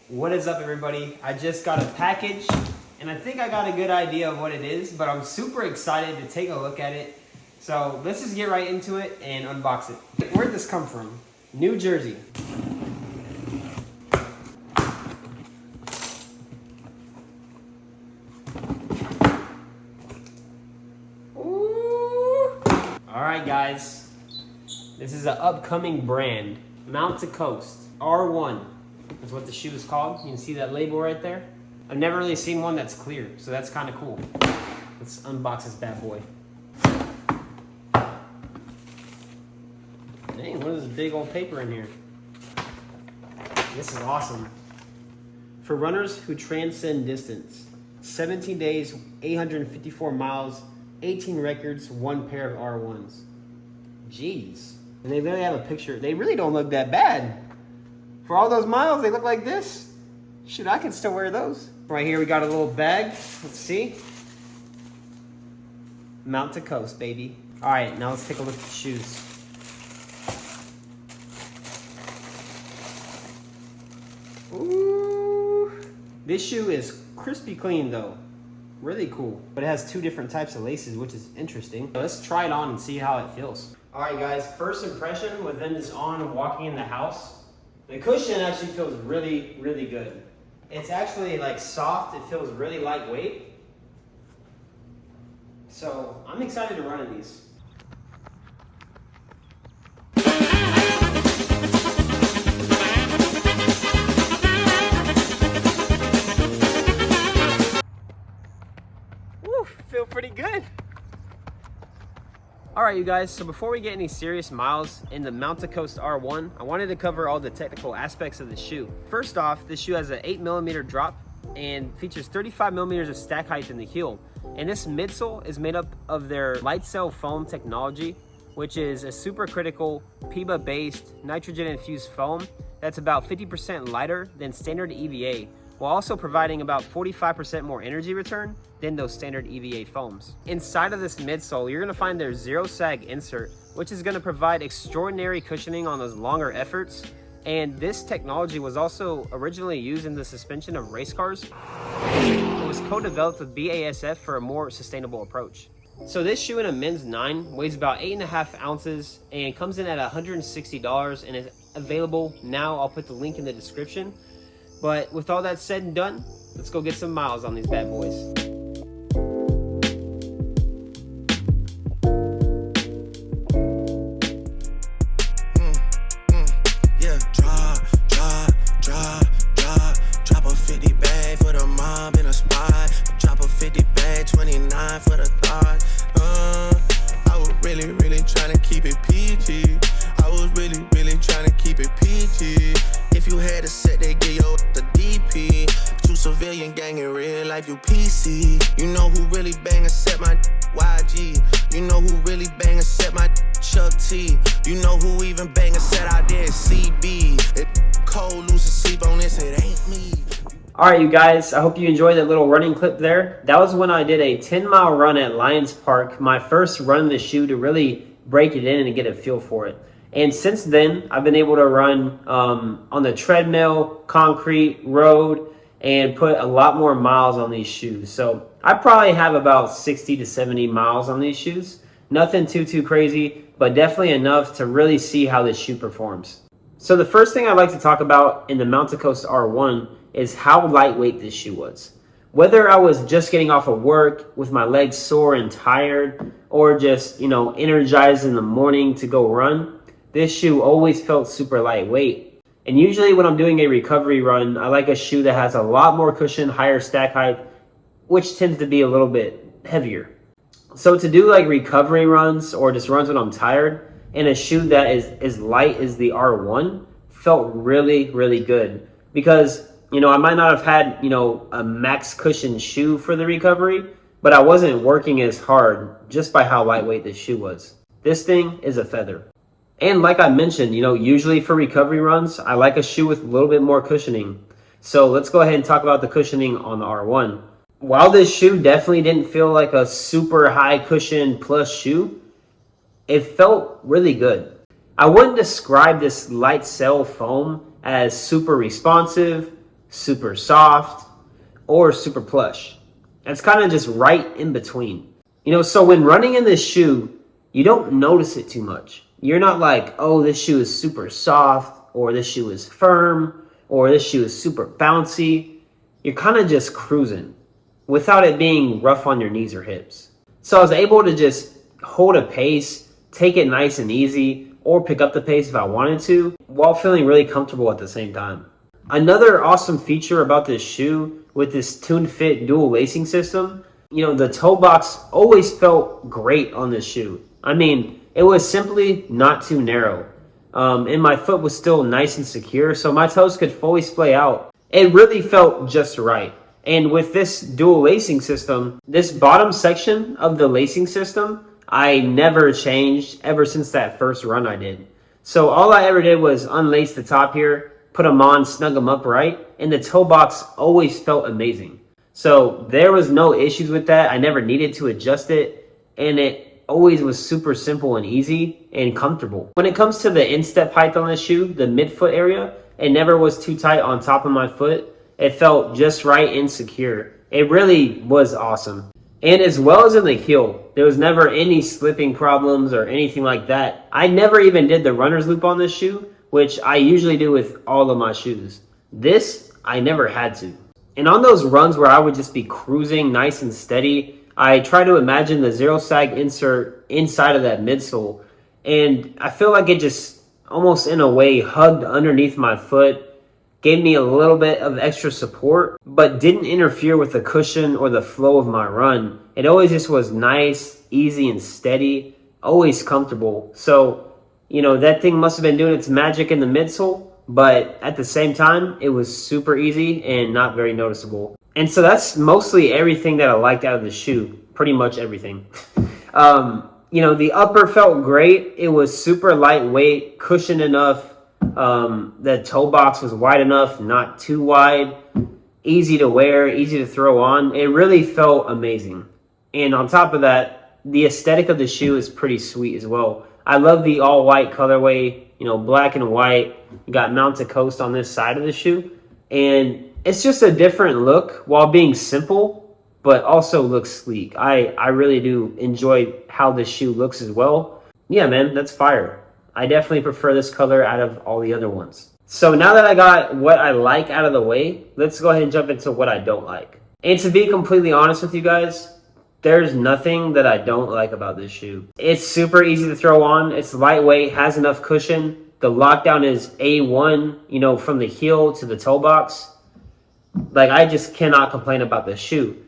What is up, everybody? I just got a package and I think I got a good idea of what it is, but I'm super excited to take a look at it. So let's just get right into it and unbox it. Where'd this come from? New Jersey. Ooh. All right, guys. This is an upcoming brand, Mount to Coast R1. That's what the shoe is called. You can see that label right there. I've never really seen one that's clear, so that's kind of cool. Let's unbox this bad boy. Dang, what is this big old paper in here? This is awesome. For runners who transcend distance. 17 days, 854 miles, 18 records, 1 pair of R1s. Jeez. And they literally have a picture. They really don't look that bad. For all those miles, they look like this. Shoot, I can still wear those. Right here, we got a little bag. Let's see. Mount to Coast, baby. All right, now let's take a look at the shoes. Ooh. This shoe is crispy clean, though. Really cool. But it has 2 different types of laces, which is interesting. Let's try it on and see how it feels. All right, guys. First impression with them just on and walking in the house. The cushion actually feels really, really good. It's actually like soft. It feels really lightweight. So I'm excited to run in these. Woo, feel pretty good. All right, you guys, so before we get any serious miles in the Mount to Coast R1, I wanted to cover all the technical aspects of the shoe. First off, this shoe has an 8mm drop and features 35mm of stack height in the heel. And this midsole is made up of their LightCell foam technology, which is a supercritical PIBA-based nitrogen-infused foam that's about 50% lighter than standard EVA, while also providing about 45% more energy return than those standard EVA foams. Inside of this midsole, you're gonna find their zero sag insert, which is gonna provide extraordinary cushioning on those longer efforts. And this technology was also originally used in the suspension of race cars. It was co-developed with BASF for a more sustainable approach. So this shoe in a men's 9 weighs about 8.5 ounces and comes in at $160 and is available now. I'll put the link in the description. But with all that said and done, let's go get some miles on these bad boys. Yeah, drop a 50 bag for the mob in a spot. Drop a 50 bag, 29 for the thought. I was really trying to keep it PG. I was really trying to keep it PG. If you had a set, they give you the DP. You civilian gang in real life, you PC. You know who really bang and set my YG. You know who really bang and set my Chuck T. You know who even bang and set out there CB. It cold, losing sleep on this, it ain't me. All right, you guys, I hope you enjoyed that little running clip there. That was when I did a 10-mile run at Lions Park, my first run in the shoe to really break it in and get a feel for it. And since then, I've been able to run on the treadmill, concrete, road, and put a lot more miles on these shoes. So I probably have about 60 to 70 miles on these shoes. Nothing too crazy, but definitely enough to really see how this shoe performs. So the first thing I'd like to talk about in the Mount to Coast R1 is how lightweight this shoe was. Whether I was just getting off of work with my legs sore and tired, or just, energized in the morning to go run, this shoe always felt super lightweight. And usually when I'm doing a recovery run, I like a shoe that has a lot more cushion, higher stack height, which tends to be a little bit heavier. So to do like recovery runs or just runs when I'm tired, and a shoe that is as light as the R1 felt really good. Because, I might not have had, a max cushion shoe for the recovery, but I wasn't working as hard just by how lightweight this shoe was. This thing is a feather. And like I mentioned, usually for recovery runs, I like a shoe with a little bit more cushioning. So let's go ahead and talk about the cushioning on the R1. While this shoe definitely didn't feel like a super high cushion plus shoe, it felt really good. I wouldn't describe this LightCell foam as super responsive super soft, or super plush. It's kind of just right in between. So when running in this shoe, you don't notice it too much. You're not like, oh, this shoe is super soft, or this shoe is firm, or this shoe is super bouncy. You're kind of just cruising without it being rough on your knees or hips. So I was able to just hold a pace, take it nice and easy, or pick up the pace if I wanted to, while feeling really comfortable at the same time. Another awesome feature about this shoe with this Tuned Fit dual lacing system, the toe box always felt great on this shoe. I mean, it was simply not too narrow. And my foot was still nice and secure, so my toes could fully splay out. It really felt just right. And with this dual lacing system, this bottom section of the lacing system, I never changed ever since that first run I did. So all I ever did was unlace the top here, put them on, snug them up right, and the toe box always felt amazing. So there was no issues with that. I never needed to adjust it, and it always was super simple and easy and comfortable. When it comes to the instep height on this shoe, the midfoot area, it never was too tight on top of my foot. It felt just right and secure. It really was awesome. And as well as in the heel, there was never any slipping problems or anything like that. I never even did the runner's loop on this shoe, which I usually do with all of my shoes. This, I never had to. And on those runs where I would just be cruising nice and steady, I try to imagine the zero sag insert inside of that midsole. And I feel like it just almost in a way hugged underneath my foot, gave me a little bit of extra support, but didn't interfere with the cushion or the flow of my run. It always just was nice, easy, and steady, always comfortable. So, that thing must have been doing its magic in the midsole, but at the same time, it was super easy and not very noticeable. And so that's mostly everything that I liked out of the shoe, pretty much everything. The upper felt great. It was super lightweight, cushioned enough. The toe box was wide enough, not too wide, easy to wear, easy to throw on. It really felt amazing. And on top of that, the aesthetic of the shoe is pretty sweet as well. I love the all white colorway, black and white. You got Mount to Coast on this side of the shoe. And it's just a different look while being simple, but also looks sleek. I really do enjoy how this shoe looks as well. Yeah, man, that's fire. I definitely prefer this color out of all the other ones. So now that I got what I like out of the way, let's go ahead and jump into what I don't like. And to be completely honest with you guys, there's nothing that I don't like about this shoe. It's super easy to throw on. It's lightweight, has enough cushion. The lockdown is A1, from the heel to the toe box. Like, I just cannot complain about this shoe.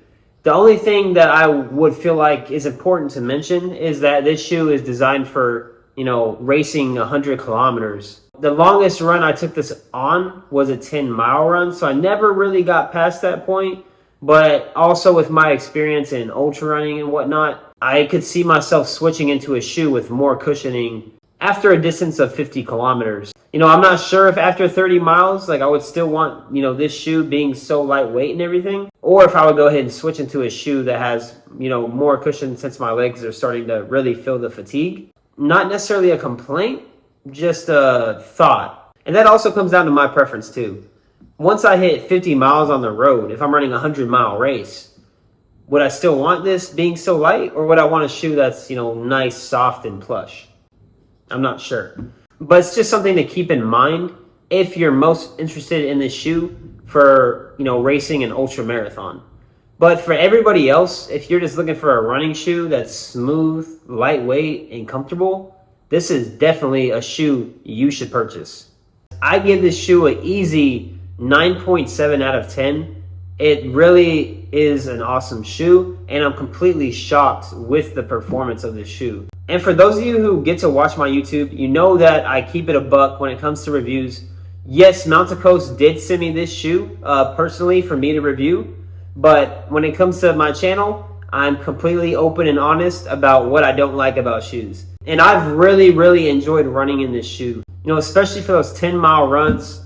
The only thing that I would feel like is important to mention is that this shoe is designed for racing 100 kilometers. The longest run I took this on was a 10-mile run, so I never really got past that point. But also with my experience in ultra running and whatnot, I could see myself switching into a shoe with more cushioning after a distance of 50 kilometers. I'm not sure if after 30 miles, I would still want, this shoe being so lightweight and everything, or if I would go ahead and switch into a shoe that has, more cushion since my legs are starting to really feel the fatigue. Not necessarily a complaint, just a thought. And that also comes down to my preference too. Once I hit 50 miles on the road, if I'm running a 100-mile race, would I still want this being so light, or would I want a shoe that's, nice, soft, and plush? I'm not sure. But it's just something to keep in mind if you're most interested in this shoe for, racing an ultra marathon. But for everybody else, if you're just looking for a running shoe that's smooth, lightweight, and comfortable, this is definitely a shoe you should purchase. I give this shoe an easy 9.7 out of 10. It really is an awesome shoe, and I'm completely shocked with the performance of this shoe. And for those of you who get to watch my YouTube, you know that I keep it a buck when it comes to reviews. Yes, Mount to Coast did send me this shoe personally for me to review. But when it comes to my channel, I'm completely open and honest about what I don't like about shoes. And I've really, really enjoyed running in this shoe. Especially for those 10-mile runs,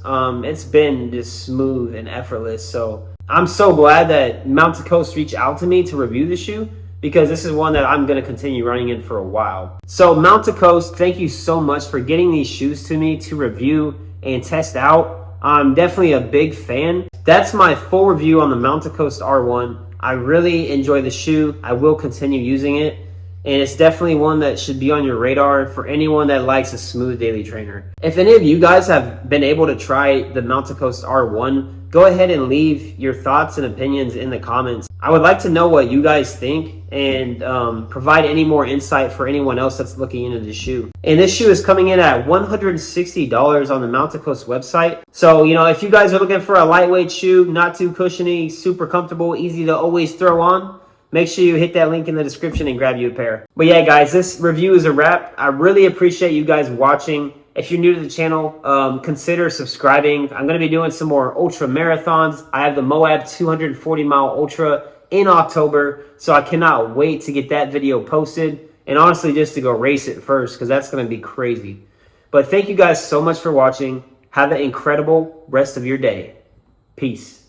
it's been just smooth and effortless. So I'm so glad that Mount to Coast reached out to me to review the shoe, because this is one that I'm going to continue running in for a while. So Mount to Coast, thank you so much for getting these shoes to me to review and test out. I'm definitely a big fan. that's my full review on the Mountain Coast R1. I really enjoy the shoe. I will continue using it. And it's definitely one that should be on your radar for anyone that likes a smooth daily trainer. If any of you guys have been able to try the Mountain Coast R1, go ahead and leave your thoughts and opinions in the comments. I would like to know what you guys think and provide any more insight for anyone else that's looking into the shoe. And this shoe is coming in at $160 on the Mountain Coast website. So, you know, if you guys are looking for a lightweight shoe, not too cushiony, super comfortable, easy to always throw on, make sure you hit that link in the description and grab you a pair. But yeah, guys, this review is a wrap. I really appreciate you guys watching. If you're new to the channel, consider subscribing. I'm going to be doing some more ultra marathons. I have the Moab 240 mile ultra in October, so I cannot wait to get that video posted. And honestly, just to go race it first, because that's going to be crazy. But thank you guys so much for watching. Have an incredible rest of your day. Peace.